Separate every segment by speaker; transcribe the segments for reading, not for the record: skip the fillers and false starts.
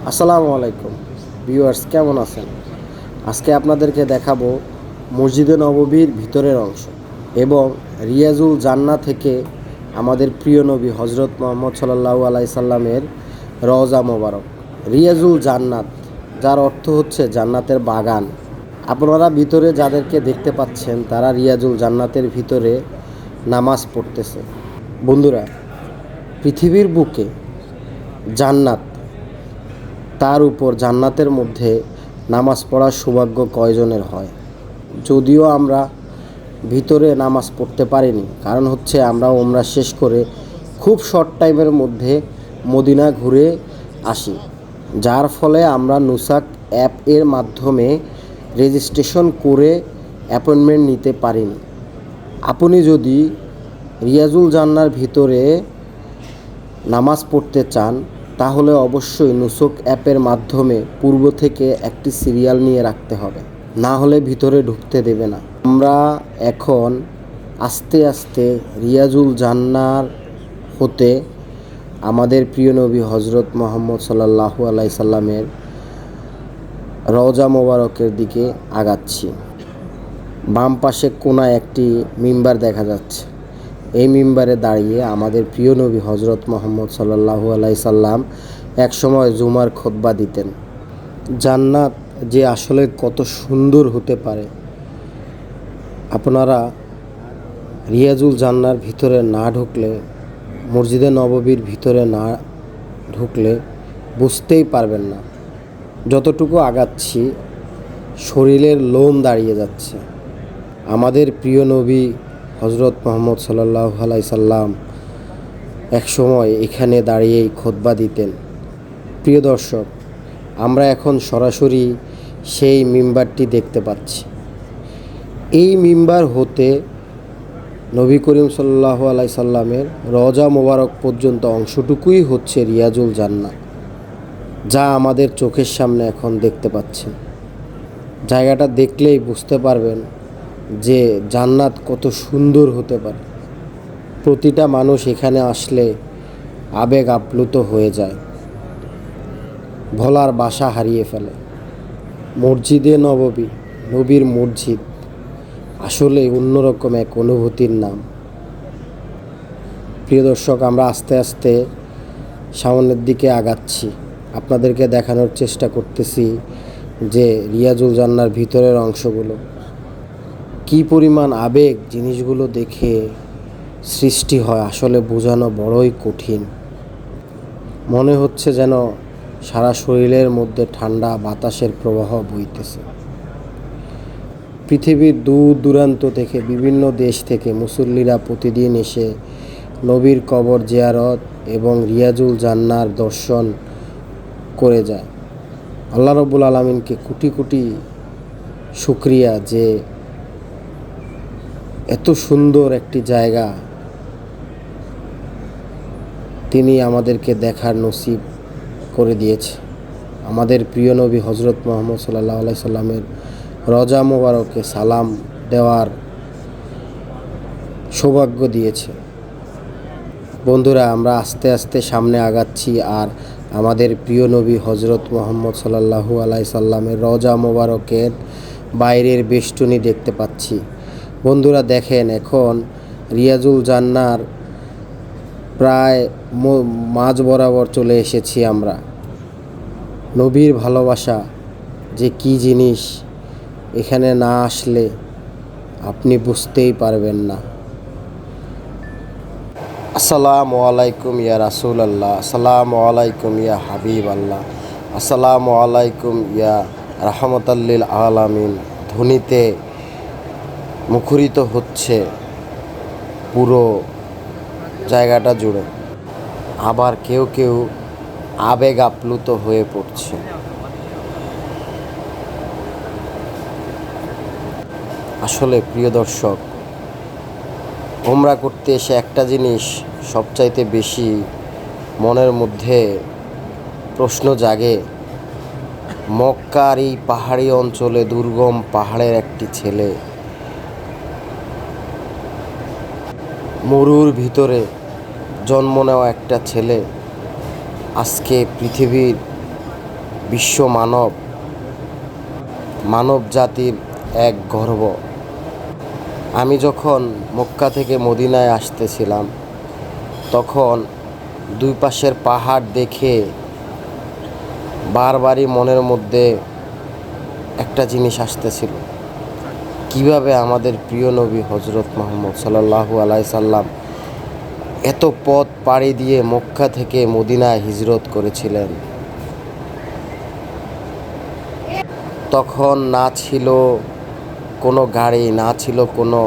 Speaker 1: আসসালামু আলাইকুম ভিউয়ার্স, কেমন আছেন? আজকে আপনাদেরকে দেখাবো মসজিদে নববীর ভিতরের অংশ এবং রিয়াজুল জান্নাহ থেকে আমাদের প্রিয় নবী হজরত মুহাম্মদ সাল্লাল্লাহু আলাইহি সাল্লামের রওজা মোবারক। রিয়াজুল জান্নাত, যার অর্থ হচ্ছে জান্নাতের বাগান। আপনারা ভিতরে যাদেরকে দেখতে পাচ্ছেন তারা রিয়াজুল জান্নাতের ভিতরে নামাজ পড়তেছে। বন্ধুরা, পৃথিবীর বুকে জান্নাত, তার উপর জান্নাতের মধ্যে নামাজ পড়ার সৌভাগ্য কয়জনের হয়? যদিও আমরা ভিতরে নামাজ পড়তে পারিনি, কারণ হচ্ছে আমরা ওমরা শেষ করে খুব শর্ট টাইমের মধ্যে মদিনা ঘুরে আসি, যার ফলে আমরা নুসাক অ্যাপ এর মাধ্যমে রেজিস্ট্রেশন করে অ্যাপয়েন্টমেন্ট নিতে পারিনি। আপনি যদি রিয়াজুল জান্নার ভিতরে নামাজ পড়তে চান তাহলে অবশ্যই নুসক অ্যাপের মাধ্যমে পূর্ব থেকে একটি সিরিয়াল নিয়ে রাখতে হবে, না হলে ভিতরে ঢুকতে দেবে না। আমরা এখন আস্তে আস্তে রিয়াজুল জান্নার হতে আমাদের প্রিয় নবী হজরত মুহাম্মদ সাল্লাল্লাহু আলাইহি সাল্লামের রওজা মোবারকের দিকে আগাচ্ছি। বাম পাশে কোনায় একটি মিম্বার দেখা যাচ্ছে। এই মিম্বারে দাঁড়িয়ে আমাদের প্রিয় নবী হজরত মুহাম্মদ সাল্লাল্লাহু আলাইহি সাল্লাম একসময় জুমার খুতবা দিতেন। জান্নাত যে আসলে কত সুন্দর হতে পারে, আপনারা রিয়াজুল জান্নার ভিতরে না ঢুকলে, মসজিদে নববীর ভিতরে না ঢুকলে বুঝতেই পারবেন না। যতটুকু আগাচ্ছি শরীরের লোম দাঁড়িয়ে যাচ্ছে। আমাদের প্রিয় নবী হজরত মুহাম্মদ সাল্লাল্লাহু আলাইহি সাল্লাম একসময় এখানে দাঁড়িয়েই খুতবা দিতেন। প্রিয় দর্শক, আমরা এখন সরাসরি সেই মিম্বারটি দেখতে পাচ্ছি। এই মিম্বার হতে নবী করিম সাল্লাল্লাহু আলাইহি সাল্লামের রওজা মোবারক পর্যন্ত অংশটুকুই হচ্ছে রিয়াজুল জান্নাহ, যা আমাদের চোখের সামনে এখন দেখতে পাচ্ছেন। জায়গাটা দেখলেই বুঝতে পারবেন যে জান্নাত কত সুন্দর হতে পারে। প্রতিটা মানুষ এখানে আসলে আবেগ আপ্লুত হয়ে যায়, ভোলার বাসা হারিয়ে ফেলে। মসজিদে নববী, নবীর মসজিদ আসলে অন্যরকম এক অনুভূতির নাম। প্রিয় দর্শক, আমরা আস্তে আস্তে সামনের দিকে আগাচ্ছি। আপনাদেরকে দেখানোর চেষ্টা করতেছি যে রিয়াজুল জান্নার ভিতরের অংশগুলো কী পরিমাণ আবেগ জিনিসগুলো দেখে সৃষ্টি হয়, আসলে বোঝানো বড়ই কঠিন। মনে হচ্ছে যেন সারা শরীরের মধ্যে ঠান্ডা বাতাসের প্রবাহ বইতেছে। পৃথিবীর দূর দূরান্ত থেকে, বিভিন্ন দেশ থেকে মুসল্লিরা প্রতিদিন এসে নবীর কবর জিয়ারত এবং রিয়াজুল জান্নার দর্শন করে যায়। আল্লাহ রাব্বুল আলামিনকে কোটি কোটি শুকরিয়া যে এত সুন্দর একটি জায়গা তিনি আমাদেরকে দেখার নসিব করে দিয়েছে। আমাদের প্রিয় নবী হজরত মুহাম্মদ সাল্লাল্লাহু আলাইহি সাল্লামের রওজা মোবারকে সালাম দেওয়ার সৌভাগ্য দিয়েছে। বন্ধুরা, আমরা আস্তে আস্তে সামনে আগাচ্ছি আর আমাদের প্রিয় নবী হজরত মুহাম্মদ সাল্লাল্লাহু আলাইহি সাল্লামের রওজা মোবারকের বাইরের বেষ্টনী দেখতে পাচ্ছি। বন্ধুরা দেখেন, এখন রিয়াজুল জান্নার প্রায় মাঝ বরাবর চলে এসেছি আমরা। নবীর ভালোবাসা যে কী জিনিস, এখানে না আসলে আপনি বুঝতেই পারবেন না। আসসালামু আলাইকুম ইয়া রাসূল আল্লাহ, আসসালামু আলাইকুম ইয়া হাবিব আল্লাহ, আসসালামু আলাইকুম ইয়া রাহমাতাল্লিল আলামিন ধ্বনিতে মুখরিত হচ্ছে পুরো জায়গাটা জুড়ে। আবার কেউ কেউ আবেগ আপ্লুত হয়ে পড়ছে। আসলে প্রিয় দর্শক, ওমরা করতে এসে একটা জিনিস সবচাইতে বেশি মনের মধ্যে প্রশ্ন জাগে। মক্কার এই পাহাড়ি অঞ্চলে দুর্গম পাহাড়ের একটি ছেলে, মরুর ভিতরে জন্ম নেওয়া একটা ছেলে আজকে পৃথিবীর বিশ্ব মানব জাতির এক গর্ব। আমি যখন মক্কা থেকে মদিনায় আসতেছিলাম তখন দুই পাশের পাহাড় দেখে বারবারই মনের মধ্যে একটা জিনিস আসতেছিল, কিভাবে আমাদের প্রিয় নবী হজরত মুহাম্মদ সাল্লাল্লাহু আলাইহি সাল্লাম এত পথ পাড়ি দিয়ে মক্কা থেকে মদিনায় হিজরত করেছিলেন। তখন না ছিল কোনো গাড়ি, না ছিল কোনো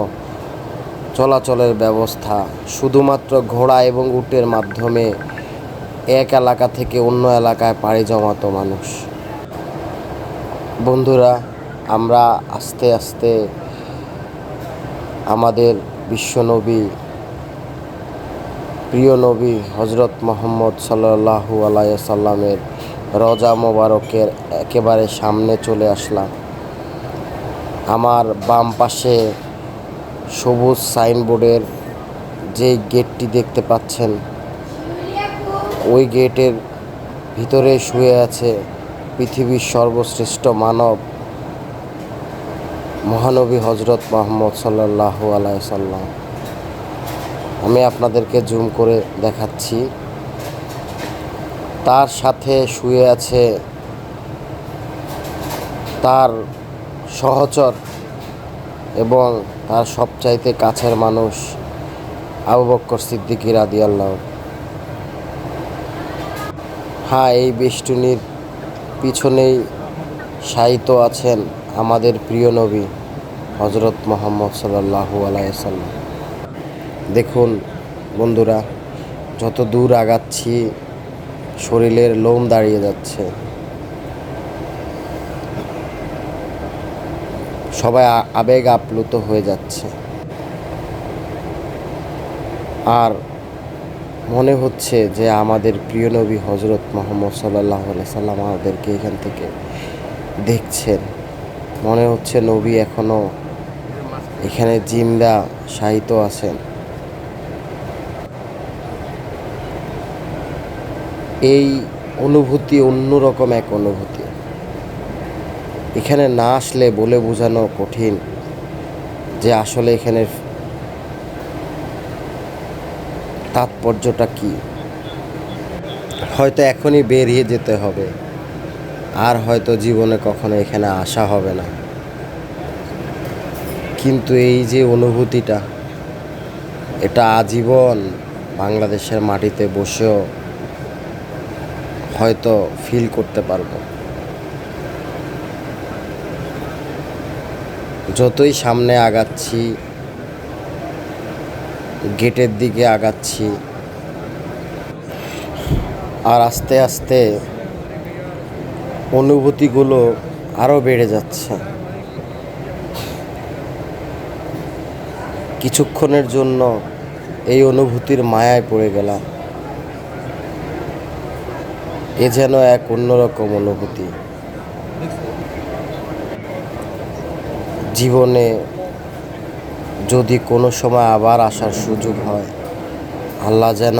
Speaker 1: চলাচলের ব্যবস্থা, শুধুমাত্র ঘোড়া এবং উটের মাধ্যমে এক এলাকা থেকে অন্য এলাকায় পাড়ি জমাতো মানুষ। বন্ধুরা, আমরা আস্তে আস্তে আমাদের বিশ্বনবী, প্রিয় নবী হজরত মুহাম্মদ সাল্লাল্লাহু আলাইহি সাল্লামের রওজা মোবারকের একেবারে সামনে চলে আসলাম। আমার বাম পাশে সবুজ সাইনবোর্ডের যে গেটটি দেখতে পাচ্ছেন, ওই গেটের ভিতরে শুয়ে আছে পৃথিবীর সর্বশ্রেষ্ঠ মানব মহানবী হজরত মুহাম্মদ সাল্লাল্লাহু আলাইহি সাল্লাম। আমি আপনাদেরকে জুম করে দেখাচ্ছি। তার সাথে শুয়ে আছে তার সহচর এবং তার সবচাইতে কাছের মানুষ আবু বকর সিদ্দিক রাদিয়াল্লাহু। হ্যাঁ, এই বেষ্টনীর পিছনেই শায়িত আছেন আমাদের প্রিয় নবী হজরত মুহাম্মদ সাল্লাল্লাহু আলাইহি সাল্লাম। দেখুন বন্ধুরা, যত দূর আগাচ্ছি শরীরের লোম দাঁড়িয়ে যাচ্ছে। সবাই আবেগ আপ্লুত হয়ে যাচ্ছে, আর মনে হচ্ছে যে আমাদের প্রিয় নবী হজরত মুহাম্মদ সাল্লাল্লাহু আলাইহি সাল্লাম আমাদেরকে এখান থেকে দেখছেন। মনে হচ্ছে নবী এখনো এখানে জিন্দা শায়িত আছেন। এই অনুভূতি অন্যরকম এক অনুভূতি। এখানে না আসলে বলে বোঝানো কঠিন যে আসলে এখানের তাৎপর্যটা কি। হয়তো এখনই বেরিয়ে যেতে হবে, আর হয়তো জীবনে কখনো এখানে আসা হবে না, কিন্তু এই যে অনুভূতিটা, এটা আজীবন বাংলাদেশের মাটিতে বসেও হয়তো ফিল করতে পারবো। যতই সামনে আগাচ্ছি, গেটের দিকে আগাচ্ছি, আর আস্তে আস্তে অনুভূতিগুলো আরও বেড়ে যাচ্ছে। কিছুক্ষণের জন্য এই অনুভূতির মায়ায় পড়ে গেলাম। এ যেন এক অন্যরকম অনুভূতি। জীবনে যদি কোনো সময় আবার আসার সুযোগ হয়, আল্লাহ যেন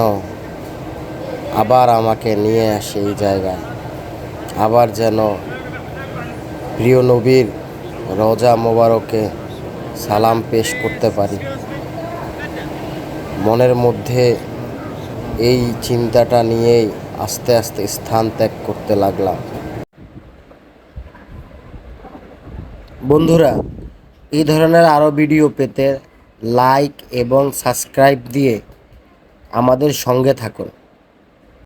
Speaker 1: আবার আমাকে নিয়ে আসে এই জায়গায়, আবার যেন প্রিয় নবীর রওজা মোবারকে সালাম পেশ করতে পারি। মনের মধ্যে এই চিন্তাটা নিয়েই আস্তে আস্তে স্থান ত্যাগ করতে লাগলাম। বন্ধুরা, এই ধরনের আরও ভিডিও পেতে লাইক এবং সাবস্ক্রাইব দিয়ে আমাদের সঙ্গে থাকুন।